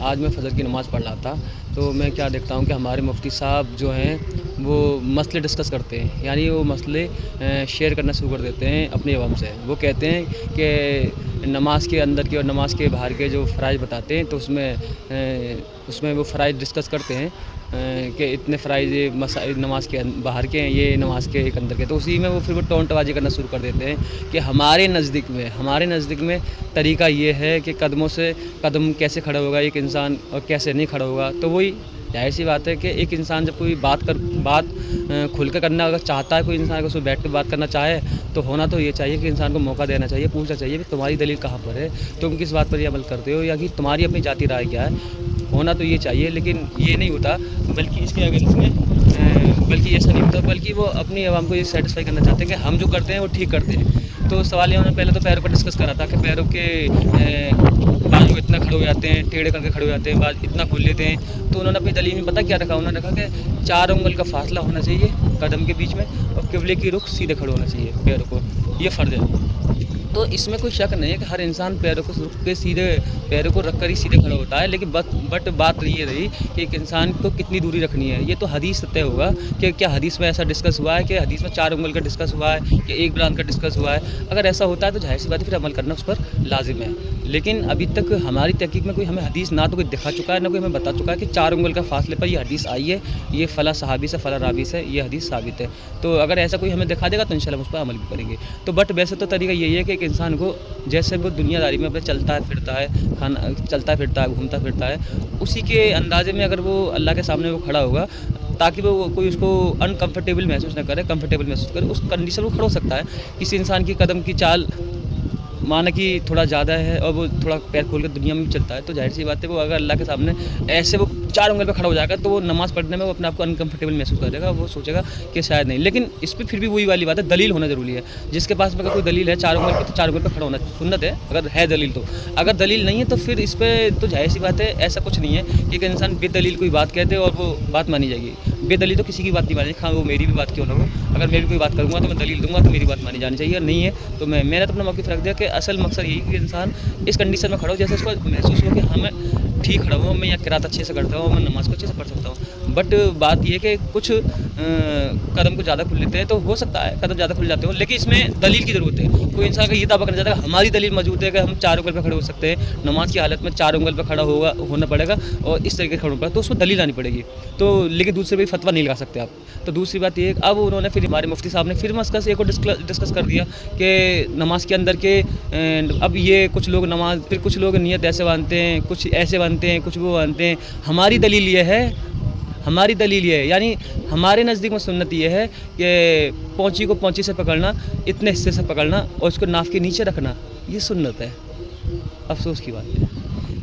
आज मैं फ़जर की नमाज़ पढ़ रहा था, तो मैं क्या देखता हूँ कि हमारे मुफ्ती साहब जो हैं वो मसले डिस्कस करते हैं, यानी वो मसले शेयर करना शुरू कर देते हैं अपनी अवाम से। वो कहते हैं कि नमाज़ के अंदर के और नमाज़ के बाहर के जो फ़राइज़ बताते हैं, तो उसमें वो फ़राइज़ डिस्कस करते हैं कि इतने फ़राइज़ ये नमाज़ के बाहर के हैं, ये नमाज़ के एक अंदर के। तो उसी में वो फिर वो टोंटबाज़ी करना शुरू कर देते हैं कि हमारे नज़दीक में तरीक़ा ये है कि कदम कैसे खड़ा होगा एक इंसान और कैसे नहीं खड़ा होगा। तो वही ज़ाहिर सी बात है कि एक इंसान जब कोई बात खुल कर करना अगर चाहता है, कोई इंसान अगर उसमें बैठ कर बात करना चाहे, तो होना तो ये चाहिए कि इंसान को मौका देना चाहिए, पूछना चाहिए कि तुम्हारी दलील कहाँ पर है, तुम किस बात पर ये अमल करते हो, या कि तुम्हारी अपनी जाती राय क्या है। होना तो ये चाहिए, लेकिन ये नहीं होता, बल्कि इसके अगेंस्ट में बल्कि ऐसा नहीं होता, बल्कि वो अपनी आवाम को ये सेटिस्फाई करना चाहते हैं कि हम जो करते हैं वो ठीक करते हैं। तो सवाल ये, उन्होंने पहले तो पैरों पर डिस्कस करा था कि पैरों के बाजू इतना खड़े हो जाते हैं, टेढ़े करके खड़े हो जाते हैं, बाजू इतना खोल लेते हैं। तो उन्होंने अपनी दलील में पता क्या रखा, उन्होंने रखा कि 4 उंगल का फासला होना चाहिए कदम के बीच में, और किबले की रुख सीधे खड़े होना चाहिए पैरों को, ये फ़र्ज़ है। तो इसमें कोई शक नहीं है कि हर इंसान पैरों को रख कर ही सीधे खड़ा होता है, लेकिन बट बात ये रही कि एक इंसान को कितनी दूरी रखनी है। ये तो हदीस तय होगा कि क्या हदीस में ऐसा डिस्कस हुआ है कि हदीस में 4 उंगल का डिस्कस हुआ है कि एक ब्रांच का डिस्कस हुआ है। अगर ऐसा होता है तो ज़ाहिर सी बात है फिर अमल करना उस पर लाजिम है। लेकिन अभी तक हमारी तहकीक में कोई हमें हदीस ना तो कोई दिखा चुका है, ना कोई हमें बता चुका है कि 4 उंगल का फासले पर ये हदीस आई है, ये फ़ला सहाबी से फ़ला रावी से ये हदीस साबित है। तो अगर ऐसा कोई हमें दिखा देगा तो इंशाल्लाह उस पर अमल भी करेंगे। तो बट वैसे तो तरीका यही है कि एक इंसान को जैसे वो दुनियादारी में अपने चलता है फिरता है, घूमता फिरता है, उसी के अंदाज़े में अगर वो अल्लाह के सामने वो खड़ा होगा, ताकि वो कोई उसको अनकम्फर्टेबल महसूस ना करे, कंफर्टेबल महसूस करे, उस कंडीशन में खड़ा हो सकता है। किसी इंसान की कदम की चाल माना कि थोड़ा ज़्यादा है और वो थोड़ा पैर खोल कर दुनिया में भी चलता है, तो ज़ाहिर सी बात है वो अगर अल्लाह के सामने ऐसे वो 4 उंगल पे खड़ा हो जाएगा, तो वो नमाज़ पढ़ने में वो अपने आप को अनकम्फर्टेबल महसूस करेगा, वो सोचेगा कि शायद नहीं। लेकिन इस पर फिर भी वही वाली बात है, दलील होना ज़रूरी है। जिसके पास में अगर कोई दलील है 4 उंगल पे, तो 4 उंगल पे खड़ा होना सुन्नत है, अगर है दलील तो। अगर दलील नहीं है तो फिर इस पर तो ज़ाहिर सी बात है ऐसा कुछ नहीं है कि एक इंसान बेदलील कोई बात कहते और वो बात मानी जाएगी। बेदलील तो किसी की बात नहीं मानी, हाँ वो मेरी भी बात क्यों ना हो, अगर मैं भी कोई बात करूँगा तो मैं दलील दूँगा तो मेरी बात मानी जानी चाहिए, नहीं है तो मैंने तो अपना मौक़िफ़ रख दिया कि असल मकसद यही कि इंसान इस कंडीशन में खड़ा हो जैसे उसको महसूस हो कि हाँ मैं ठीक खड़ा हूँ, मैं यहाँ किरात अच्छे से करता हूँ, मैं नमाज़ को अच्छे से पढ़ सकता हूँ। बट बात ये है कि कुछ कदम को ज़्यादा खुल लेते हैं, तो हो सकता है कदम ज़्यादा खुल जाते हो, लेकिन इसमें दलील की ज़रूरत है। कोई इंसान का ये दावा करना चाहता है हमारी दलील मौजूद है कि हम 4 उंगल पर खड़े हो सकते हैं, नमाज़ की हालत में 4 उंगल पर खड़ा होना पड़ेगा और इस तरीके से खड़ा होना पड़ेगा, तो उसमें दलील आनी पड़ेगी। तो लेकिन दूसरे पे फतवा नहीं लगा सकते आप। तो दूसरी बात ये, अब उन्होंने फिर हमारे मुफ्ती साहब ने फिर मसला एक और डिस्कस कर दिया कि नमाज के अंदर के अब ये कुछ लोग कुछ लोग नियत ऐसे बांधते हैं, कुछ ऐसे बांधते हैं, कुछ वो बांधते हैं। हमारी दलील ये है, यानी हमारे नज़दीक में सुन्नत ये है कि पौंची को पौंची से पकड़ना, इतने हिस्से से पकड़ना और उसको नाफ के नीचे रखना, ये सुन्नत है। अफसोस की बात है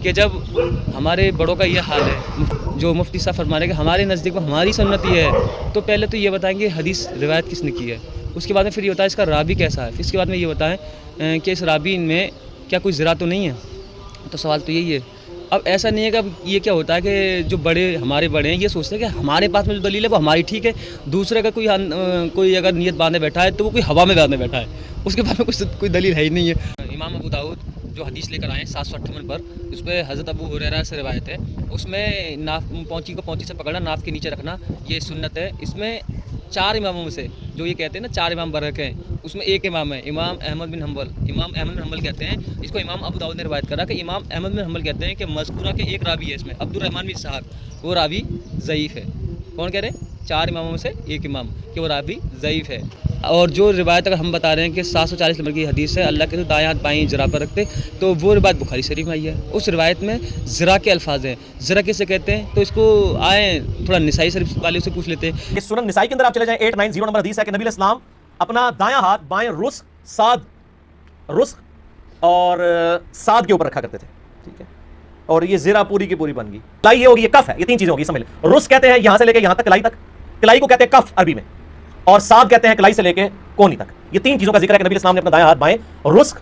कि जब हमारे बड़ों का ये हाल है, जो मुफ्ती साहब फरमा रहे हैं कि हमारे नज़दीक में हमारी सुन्नत ये है, तो पहले तो ये बताएंगे हदीस रिवायत किसने की है, उसके बाद में फिर ये बताएं इसका रावी कैसा है, फिर इसके बाद में ये बताएं कि इस रावी में क्या कोई ज़रा तो नहीं है। तो सवाल तो यही है। अब ऐसा नहीं है कि अब ये क्या होता है कि जो हमारे बड़े हैं ये सोचते हैं कि हमारे पास में जो दलील है वो हमारी ठीक है, दूसरे का कोई अगर नियत बांधे बैठा है तो वो कोई हवा में बांधे बैठा है, उसके पास में कोई दलील है ही नहीं है। इमाम अबू दाऊद जो हदीस लेकर आए 758 पर, उस पर हज़रत अबू हुरैरा से रिवायत है, उसमें पौंची को पौंची से पकड़ना, नाफ के नीचे रखना, ये सुन्नत है। इसमें 4 इमामों में से जो ये कहते हैं ना 4 इमाम बरक हैं, उसमें एक इमाम है इमाम अहमद बिन हम्बल कहते हैं, इसको इमाम अबू दाऊद ने रिवायत करा कि इमाम अहमद बिन हम्बल कहते हैं कि मज़कूरा के एक रावी है इसमें, अब्दुर्रहमान बिन इसहाक़, वो रावी ज़ईफ़ है। कौन कह रहे हैं? 4 इमामों में से एक इमाम कि वो रावी ज़ईफ़ है। और जो रिवायत अगर हम बता रहे हैं कि 740 नंबर की हदीस है, अल्लाह के तो दाएं हाथ बाएं ज़रा पर रखते, तो वो रिवायत बुखारी शरीफ में आई है। उस रिवायत में ज़रा के अल्फाज हैं, ज़रा किसे कहते हैं, तो इसको आए थोड़ा निसाई शरीफ वाले से पूछ लेते हैं। इस सुनन निसाई के अंदर आप चले जाएं, 890 नंबर हदीस है कि नबी इस्लाम अपना दायां हाथ बाएं रुस्क और साद के ऊपर रखा करते थे, ठीक है। और ये ज़रा पूरी की पूरी बन गई। कलाई ये होगी, ये कफ है, ये 3 चीजें होगी, समझ लो। रुस्क कहते हैं यहां से लेके यहां तक, कलाई तक, कलाई को कहते हैं कफ अरबी में, और साद कहते हैं कलाई से लेके कोहनी तक। ये 3 चीजों का जिक्र है कि नबी इस्लाम ने अपना दायां हाथ बाएं रुस्क,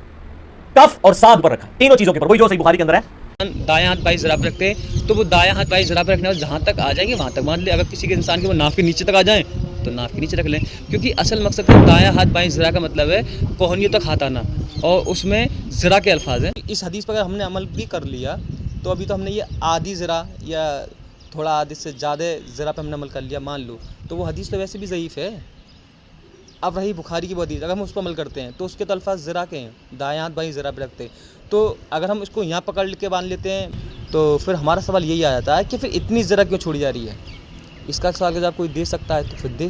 कफ और साद पर रखा, तीनों चीजों के ऊपर, वही जो सही बुखारी के अंदर है। दायां हाथ बाएं ज़रा पर रखते हैं, तो वो दायां हाथ बाएं ज़रा पर रखने वाले जहाँ तक आ जाएंगे वहाँ तक बांध ले। अगर किसी के इंसान के वो नाफ के नीचे तक आ जाएं तो नाफ के नीचे रख लें, क्योंकि असल मकसद है दायां हाथ बाएं ज़रा का मतलब है कोहनियों तक हाथ आना, और उसमें ज़रा के अल्फाज हैं। इस हदीस पर अगर हमने अमल भी कर लिया तो अभी तो हमने ये आधी ज़रा या थोड़ा आधे से ज़्यादा ज़रा पे हमने अमल कर लिया मान लो, तो वो हदीस तो वैसे भी ज़ईफ़ है। अब रही बुखारी की वो हदीस, अगर हम उस पर अमल करते हैं तो उसके तो अल्फाज ज़रा के हैं, दाएँ हाथ बाएँ ज़रा पे रखते हैं। तो अगर हम इसको यहाँ पकड़ के बांध लेते हैं तो फिर हमारा सवाल यही आ जाता है कि फिर इतनी ज़रा क्यों छोड़ी जा रही है। इसका सवाल अगर आप कोई दे सकता है तो फिर दे।